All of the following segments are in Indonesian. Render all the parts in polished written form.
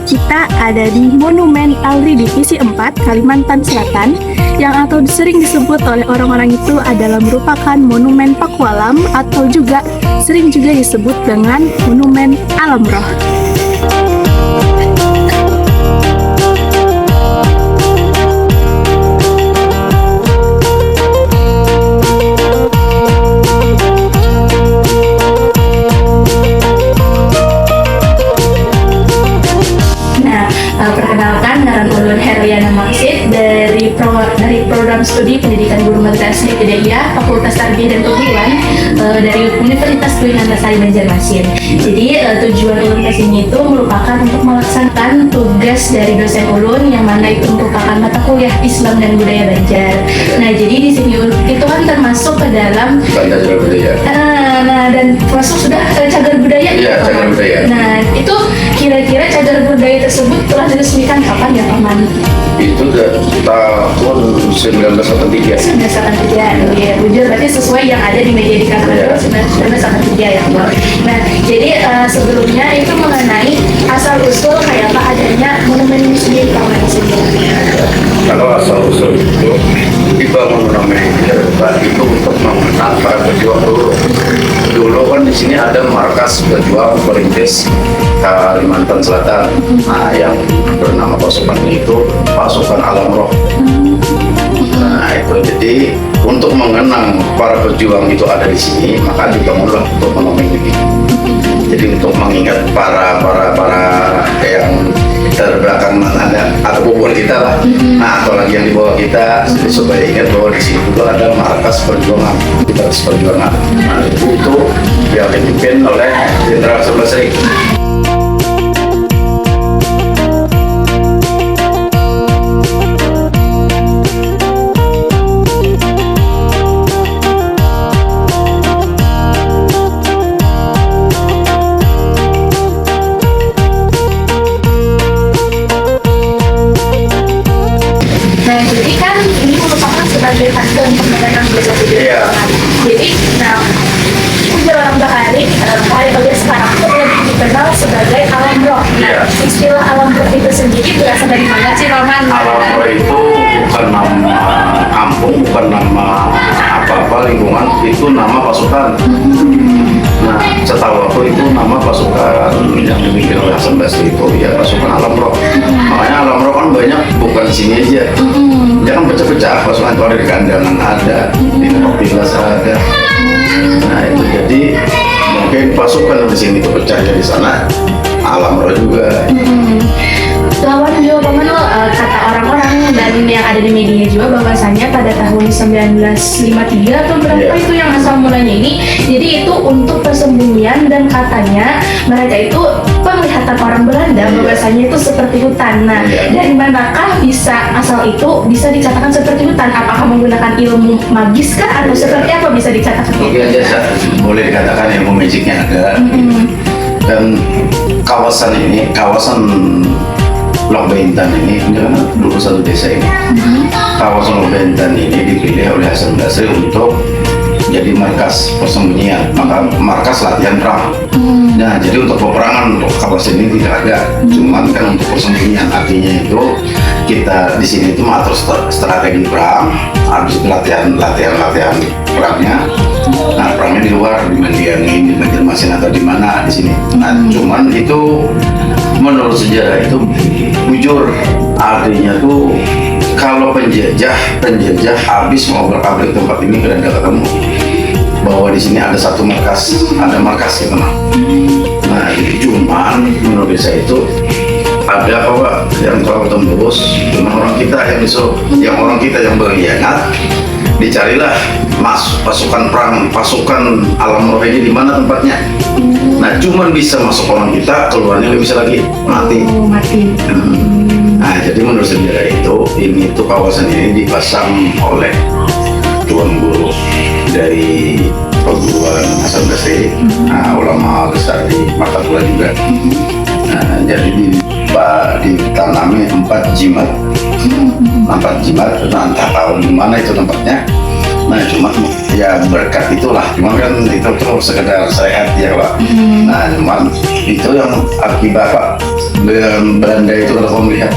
kita ada di Monumen ALRI Divisi 4, Kalimantan Selatan, yang atau sering disebut oleh orang-orang itu adalah merupakan Monumen Pakualam atau juga sering juga disebut dengan Monumen Alam Roh. Perkenalkan, Naran Ulun Herliana Maksid dari program studi pendidikan guru madrasah ibtidaiyah Fakultas Tarbiyah dan Pengguruan dari Universitas Queen Antasari Banjarmasin. Jadi tujuan ulun ke sini itu merupakan untuk melaksanakan tugas dari dosen ulun yang mana itu merupakan mata kuliah Islam dan Budaya Banjar. Nah, jadi di sini itu kan termasuk ke dalam Cagar budaya. Nah, dan masuk sudah ke cagar budaya. Iya, cagar budaya. Nah, itu kira-kira cagar budaya tersebut telah diresmikan kapan ya, Paman? Itu tahun 1983. 1983, ya, bujur berarti sesuai yang ada di media di kantor 1983 ya, Pak. Nah, jadi sebelumnya itu mengenai asal usul kayak apa adanya monumen ini sendiri, Pak, di sini. Kalau asal usul itu dibangun namanya itu untuk mengenang para pejuang dulu. Dulu kan di sini ada markas pejuang perintis Kalimantan Selatan. Nah, yang bernama pasukan itu pasukan Alam Roh. Nah, itu jadi untuk mengenang para pejuang itu ada di sini, maka dibangunlah untuk monumen ini. Jadi untuk mengingat para yang terbelakang ada atau kubur kita lah, nah atau lagi yang di bawah kita, supaya ingat bahwa di sini juga ada markas perjuangan, perjuangan. Nah, itu yang dipimpin oleh Jenderal Serbasri. Nah, jadi kan ini merupakan sebagai tanda untuk mengenang jasa budaya. Jadi, nah, Jalan Bahari, Bahari bagian sekarang itu lebih dikenal sebagai Alam Roh. Nah, istilah Alam Roh itu sendiri berasal dari mana sih, Roman? Alam Roh itu bukan nama kampung, bukan nama apa-apa lingkungan, itu nama pasukan. Nah, setahu aku itu nama pasukan yang dipimpin oleh Hasan Basri itu ya pasukan Alam Roh. Makanya Alam Roh kan banyak, bukan di sini aja. Dia kan pecah-pecah, pasukan itu ada di Kandangan ada, di Nopilas ada. Nah, itu jadi mungkin pasukan di sini itu pecah di sana Alam Roh juga. Lawan juga Paman lo, kata orang-orang dan yang ada di media juga bahwasannya pada tahun 1953 atau berapa itu yang asal mulanya ini, jadi itu untuk persembunyian dan katanya mereka itu penglihatan orang Belanda bahwasanya itu seperti hutan. Nah, dari manakah bisa asal itu bisa dikatakan seperti hutan? Apakah menggunakan ilmu magis kah atau seperti apa bisa dikatakan? Mungkin aja boleh dikatakan ilmu magicnya ada. Dan kawasan ini, kawasan Lok Bentan ini kan dulu satu desa ini. Kawasan Lok Bentan ini dipilih oleh Hasan Basri untuk jadi markas persembunyian, markas latihan perang. Nah, jadi untuk peperangan untuk kawasan ini tidak ada, cuman kan untuk persembunyian. Artinya itu kita di sini itu mengatur strategi perang, habis itu latihan perangnya. Nah, perangnya di luar, di Mendiangin, di Banjarmasin atau di mana di sini. Nah, cuman itu menurut sejarah itu bujur, artinya tuh kalau penjajah habis mau berpabrik tempat ini dan tidak ketemu bahwa di sini ada satu markas, ada markas gitu. Nah, itu cuman menurut saya itu ada apa yang telah tembus, cuma orang kita yang disuruh, yang orang kita yang berkhianat, dicarilah pasukan perang, pasukan Alam Roh ini di mana tempatnya. Nah, cuman bisa masuk orang kita, keluarnya nggak bisa lagi, mati. Nah, jadi menurut sejarah itu, ini tuh kawasan ini dipasang oleh tuan guru dari perguruan Hasan Basri, ulama besar di mata kuliah juga. Nah, jadi ditanami 4 jimat, nah, entah tahu di mana itu tempatnya. Nah cuma ya berkat itulah, cuma kan itu tuh sekedar sehat ya Pak. Nah cuman itu yang akibat Pak Belanda itu kalau kamu lihat,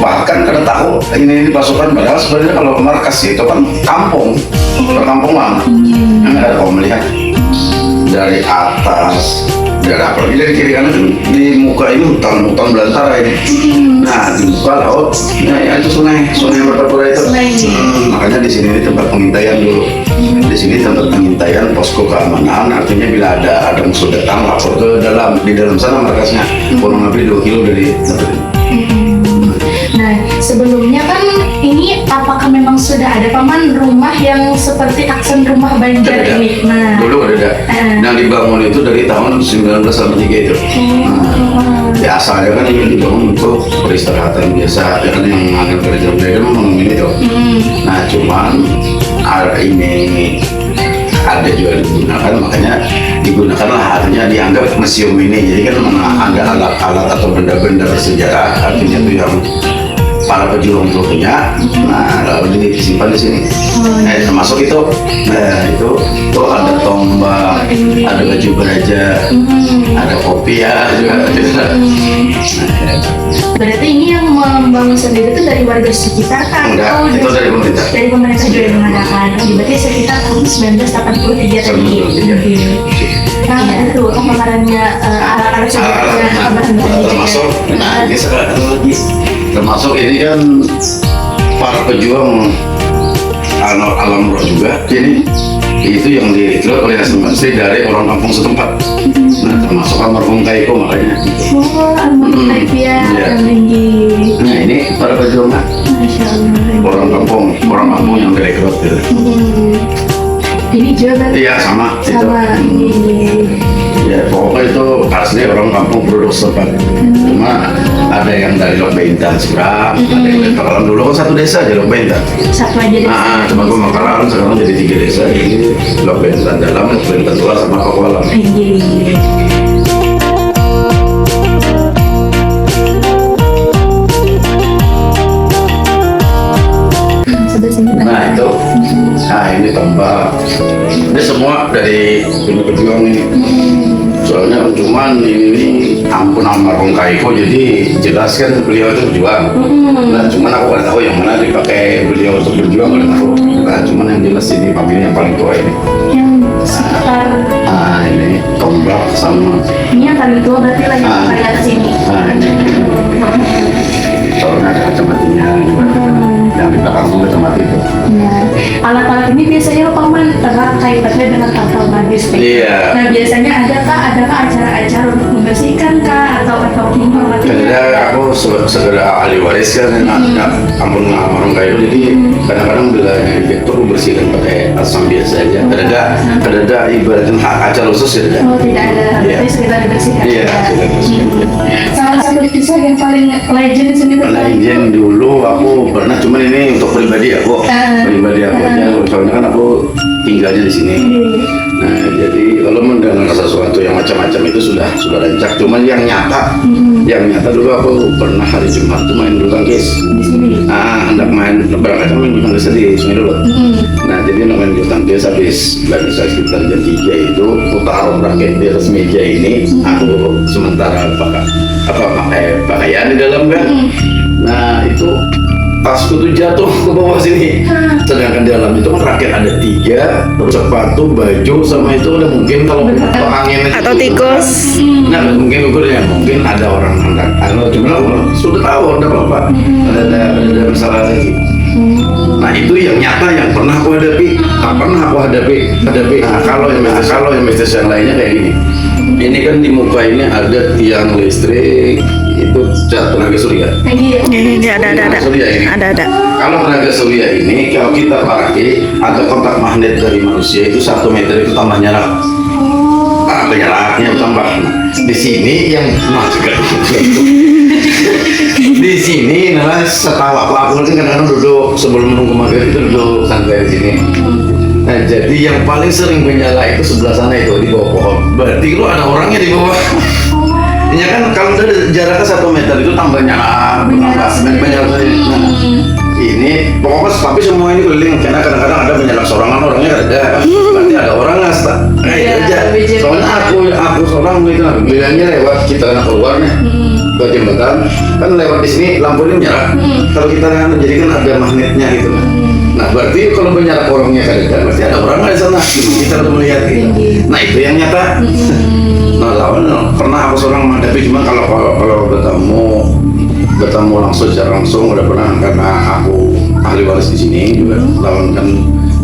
bahkan kada tahu ini pasukan, padahal sebenarnya kalau markas itu kan kampung, perkampungan. Ada kamu melihat dari atas, dari apa? Dari kiri kanan di muka ini hutan belantara ini. Nah di muka laut, nah ya itu sungai Martapura itu. Makanya di sini tempat pengintaian dulu. Di sini tempat pengintaian posko keamanan. Artinya bila ada musuh datang lapor ke di dalam sana markasnya. Kurang lebih 2 kilo dari tempat ini. Nah, sebelumnya kan ini apakah memang sudah ada paman rumah yang seperti aksen rumah Banjar Ada. ini? Nah, Dulu ada. Nah dibangun itu dari tahun 1983 itu. Ya asalnya kan ini dibangun untuk peristirahatan biasa, ya kan yang menganggap kerja mereka memang ini tuh. Nah cuman ini ada juga digunakan, makanya digunakanlah, artinya dianggap museum ini. Jadi kan ada alat-alat atau benda-benda bersejarah, artinya itu yang para pejuang itu punya. Nah lalu disimpan di sini. Termasuk itu, itu ada tombak, ada baju beraja, ada kopi ya juga. berarti ini yang membangun sendiri itu dari warga sekitar kan? Enggak, itu dari pemerintah. Dari pemerintah juga yang mengadakan. Berarti sekitar tahun 1983 tadi. 1983. Nah, itu pemakarannya alat-alat sejarahnya termasuk, nah ini sekarang lagi termasuk ini kan para pejuang alam roh juga. Jadi itu yang dikelola oleh asli dari orang kampung setempat. Nah termasuk almarhum Kaiko makanya. Oh, almarhum Kaiko ya, tinggi. Nah ini para pejuang Masya Allah. orang kampung yang direkrut gitu. Ini juga berarti Iya sama. sama ini. Ya pokoknya itu asli orang kampung produk setempat. Cuma ada yang dari Lok Baintan seberang, ada yang dari Pakalan. Dulu kan satu desa aja Lok Baintan. Satu aja deh. Cuma gue Makalan sekarang jadi 3 desa. Ini Lok Baintan dalam, Lok Baintan luar sama Pakualam. Tinggi. Sebelah sini. Nah itu, ini tombak. Ini semua dari pejuang ini. Soalnya cuman ini ampun almarhum Kaiko, jadi jelas kan beliau itu berjuang. Nah cuman aku nggak tahu yang mana dipakai beliau untuk berjuang, nggak tahu. Nah cuman yang jelas ini pabriknya yang paling tua ini. Yang sekitar Ini tombak sama. ini yang paling tua berarti lagi di atas ini. Ini soalnya ada kacamatinya juga. Yang di belakang itu kacamata itu. Nah, alat-alat ini biasanya paman erat kaitannya dengan kapal magis. Iya. Nah, biasanya adakah acara-acara untuk membersihkan kah atau menghormati? Kadang aku segera ahli waris kan, ampun almarhum Kaiko, jadi kadang-kadang bila itu bersihkan pakai asam biasa aja. Kadang-kadang ibaratnya acara khusus ya. Oh, tidak ada. Iya. Berarti sekitar dibersihkan. Iya, kita bersihkan. Salah satu kisah yang paling legend sendiri. Nah, izin dulu aku pernah, cuman ini untuk pribadi aku aja, soalnya kan aku tinggalnya di sini. Nah, jadi kalau mendengar sesuatu yang macam-macam itu sudah rancak. Cuman yang nyata dulu aku pernah hari Jumat tuh main bulu tangkis. Di sini. Hendak main berangkat main bulu tangkis di Sungai Dulu. Nah, jadi main bulu tangkis habis selesai sekitar jam 3 itu, aku taruh raket di atas meja ini. Aku sementara pakai pakaian di dalam kan. Nah, itu tasku tuh jatuh ke bawah sini. Sedangkan di dalam itu kan raket ada 3, terus sepatu, baju, sama itu udah mungkin kalau angin Atau tikus. Nah mungkin ukurnya, mungkin ada orang hendak. Cuma aku sudah tahu ada apa, ada masalah lagi. Nah itu yang nyata yang pernah aku hadapi. Nah kalau yang mistis yang lainnya kayak gini. Ini kan di muka ini ada tiang listrik, itu cat tenaga surya. Ini ada. Surya ini. Ada. Kalau tenaga surya ini, kalau kita pakai ada kontak magnet dari manusia itu 1 meter itu tambah nyala. Penyalaannya tambah. Nah, di sini yang masuk di sini, nah setahu aku kan kadang-kadang duduk sebelum menunggu maghrib itu duduk santai di sini. Nah, jadi yang paling sering menyala itu sebelah sana itu di bawah pohon. Berarti lu ada orangnya di bawah. Ya kan kalau udah jaraknya 1 meter itu tambah nyala, menyala. Nah, ini pokoknya tapi semua ini keliling karena kadang-kadang ada menyerang sorangan orangnya ada berarti ada orang nggak kayak Iya, aja BJP. soalnya aku seorang itu bilangnya lewat kita anak keluar nih ke jembatan kan lewat di sini lampu ini menyala kalau kita kan jadi kan ada magnetnya gitu nah berarti kalau menyala orangnya kan berarti ada orang di sana kita udah melihat gitu nah itu yang nyata nah lawan pernah aku seorang menghadapi cuma kalau bertemu langsung secara langsung udah pernah karena aku ahli waris di sini juga lawan kan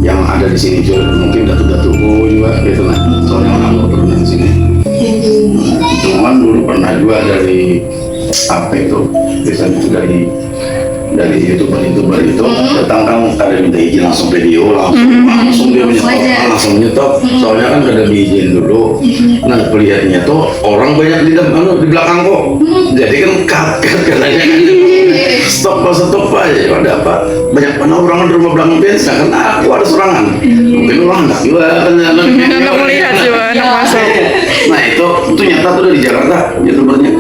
yang ada di sini juga mungkin datu-datuku juga gitu nah soalnya aku pernah di sini cuman dulu pernah juga dari apa itu biasanya itu dari youtuber itu datang kan ada minta izin langsung video langsung dia langsung nyetop soalnya kan ada izin dulu nah pelihatnya tuh orang banyak di belakang kok jadi kan cut katanya kan stop aja ada apa banyak mana orang di rumah belakang bensin karena aku ada serangan mungkin orang hendak juga kan Anak melihat juga, anak masuk. nah itu nyata tuh dari Jakarta youtubernya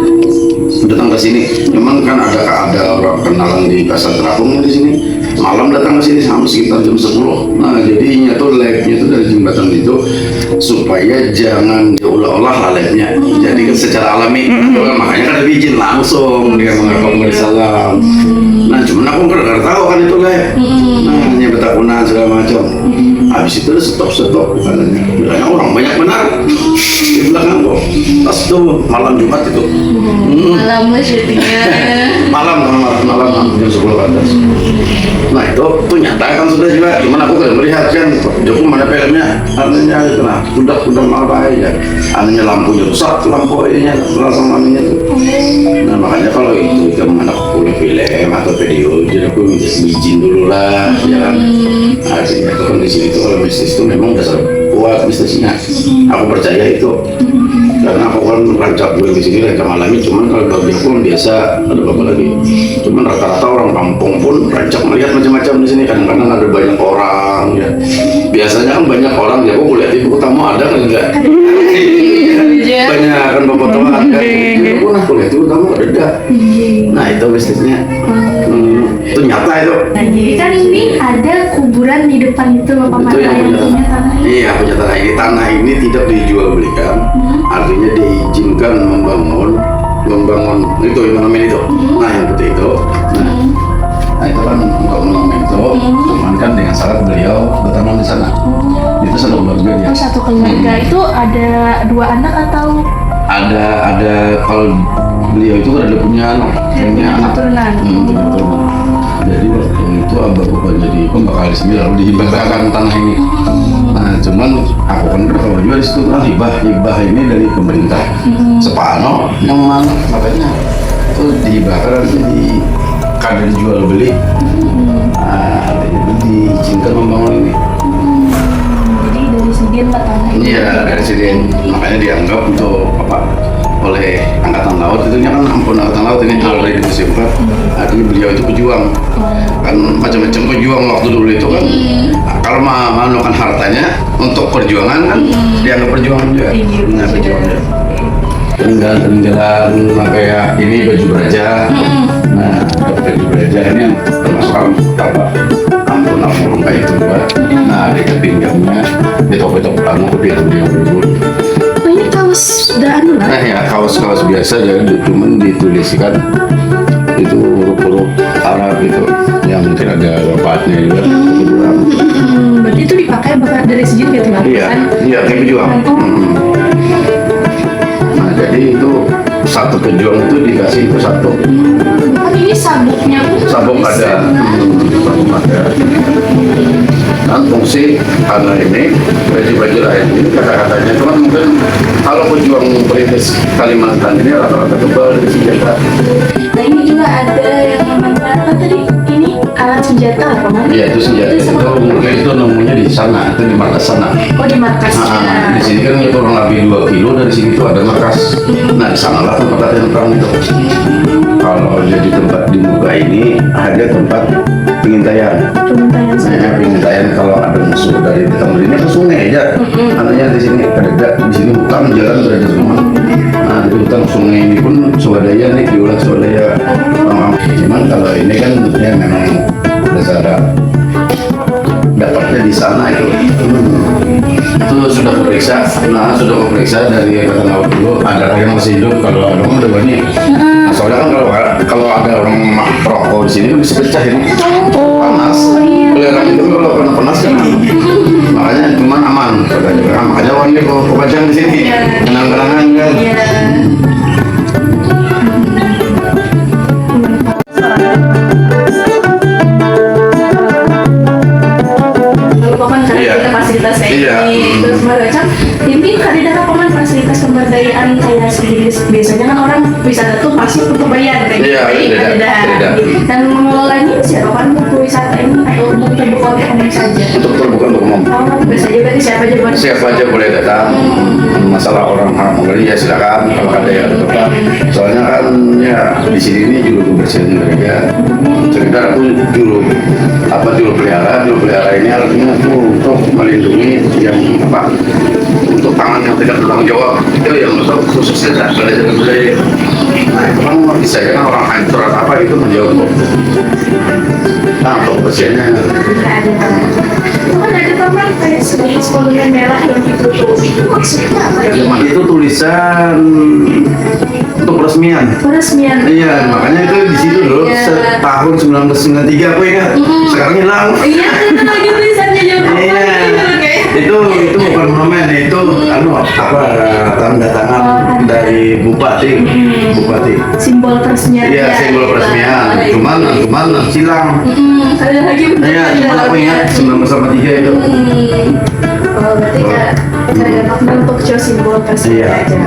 datang ke sini memang kan ada orang kenalan di Pasar Terapung di sini malam datang ke sini sampai sekitar jam 10 nah jadinya tuh live-nya tuh dari jembatan itu supaya jangan diulah-ulah live-nya jadi kan secara alami makanya kan ada izin langsung dia mengaku salam nah cuman aku nggak tahu kan itu live nah hanya betakunan segala macam habis itu stop katanya bilangnya orang banyak benar di belakang kok pas itu malam Jumat itu Malam syutingnya. malam jam 10 ke atas nah itu nyata kan sudah juga cuman aku tidak melihat kan Joko mana filmnya artinya itu nah udah malam aja artinya lampunya rusak lampu ininya langsung lampunya tuh nah makanya kalau itu mana aku punya film atau video jadi aku minta izin dulu lah ya kan artinya itu kondisi itu kalau bisnis itu memang dasar kuat bisnisnya aku percaya itu karena aku kan rancak gue di sini rancak alami cuman kalau dia pun biasa ada apa lagi cuman rata-rata orang kampung pun rancak melihat macam-macam di sini kadang-kadang ada banyak orang ya biasanya kan banyak orang ya aku lihat ibu tamu ada kan enggak banyak kan bapak tua kan pun aku lihat ibu tamu ada nah itu bisnisnya itu nyata itu Nah, jadi kan ini ada kuburan di depan itu Bapak itu Mata yang yang punya punya tanah. tanah. Iya punya tanah ini tidak dijual belikan, artinya diizinkan membangun itu yang namanya itu. Nah yang putih itu, nah itu kan untuk mengamen itu, cuman kan dengan syarat beliau bertanam di sana. Itu satu keluarga dia. Oh, satu keluarga itu ada 2 anak atau Ada kalau beliau itu kan ada punya anak, keturunan? Jadi waktu itu abah bapak jadi pembakal di sini lalu dihibahkan tanah ini. Nah cuman aku kan kalau juga di situ kan hibah ini dari pemerintah Sepano yang mana makanya itu dihibahkan nanti di kadang jual beli. Nah jadi diizinkan membangun ini. Jadi dari Sidin lah tanah itu. Iya dari sini makanya dianggap untuk apa oleh angkatan laut itu kan ampun angkatan laut ini already di 4 artinya beliau itu pejuang kan macam-macam pejuang waktu dulu itu kan kalau memanukan hartanya untuk perjuangan kan dianggap perjuangan juga nah perjuangan peninggalan kayak ini baju beraja nah baju beraja ini termasuk apa ampun kayak itu juga nah di pinggangnya di toko-toko kamu dia dulu Oh, ini kaos anu lah. nah ya kaos biasa jadi cuman dituliskan itu huruf-huruf Arab itu yang mungkin ada bapaknya juga Berarti itu dipakai bakal dari Sidin gitu lah kan? iya kayak pejuang nah jadi itu satu pejuang itu dikasih itu satu Kan ini sabuknya pun sabuk ada kan fungsi karena ini baju lain ini kata-katanya cuman mungkin kalau pejuang perintis Kalimantan ini rata-rata tebal dari senjata Nah ini juga ada yang namanya apa tadi? Ini alat senjata apa man? iya itu senjata itu mungkin itu nemunya di sana itu di markas sana Oh di markasnya. di sini kan itu kurang lebih 2 kilo dari sini tuh ada markas nah di sanalah tempat latihan perang itu kalau jadi tempat di muka ini ada tempat pengintaian Pengintaian saya pengintaian kalau ada musuh dari timur ini ke sungai aja anaknya di sini ada di sini hutan jalan berada semua nah di hutan sungai ini pun swadaya nih diolah swadaya cuman kalau ini kan ya memang saya dapatnya di sana itu sudah kuperiksa. Nah, sudah kuperiksa dari angkatan laut dulu, ada yang masih hidup, kalau ada udah banyak. Nah, soalnya kan kalau ada orang rokok di sini kan bisa pecah ini, panas. Belerang itu kalau kena panas kan, makanya cuma aman. Makanya wanita kok pajang di sini, kenang-kenangan kan. Paman karena Iya. kita fasilitas kayak Iya. ini terus macam ini ada dapat paman fasilitas pemberdayaan kayak segini biasanya kan orang wisata tuh pasti untuk bayar kayak Iya, gitu beda. dan mengelolanya siapa kan untuk wisata ini atau untuk terbuka untuk umum saja Untuk terbuka untuk umum. biasa aja berarti siapa aja buat Siapa aja boleh datang. Masalah orang haram menggali ya silakan kalau ada yang terbuka. Soalnya kan ya di sini ini juru kebersihan mereka. Cerita aku juru pelihara ini artinya untuk melindungi yang apa untuk tangan yang tidak bertanggung jawab itu yang untuk khusus pada budaya. Nah itu kan bisa ya kan orang hancur atau apa itu menjawab. Nah untuk kebersihannya ada itu kan ada paman kayak sepuluhan merah yang ditutup itu maksudnya apa ya? itu tulisan untuk peresmian. Peresmian. Iya, makanya itu di situ dulu Iya. tahun 1993 aku ingat. Sekarang hilang. Iya, itu lagi tulisannya juga. Iya. Itu bukan monumen, itu apa tanda tangan dari bupati. Simbol peresmian. Iya, simbol peresmian. Cuman hilang. Ada lagi bentuk. Iya, cuma aku ingat 1993 itu. Oh, berarti karena makna untuk show simbol peresmian Iya. aja.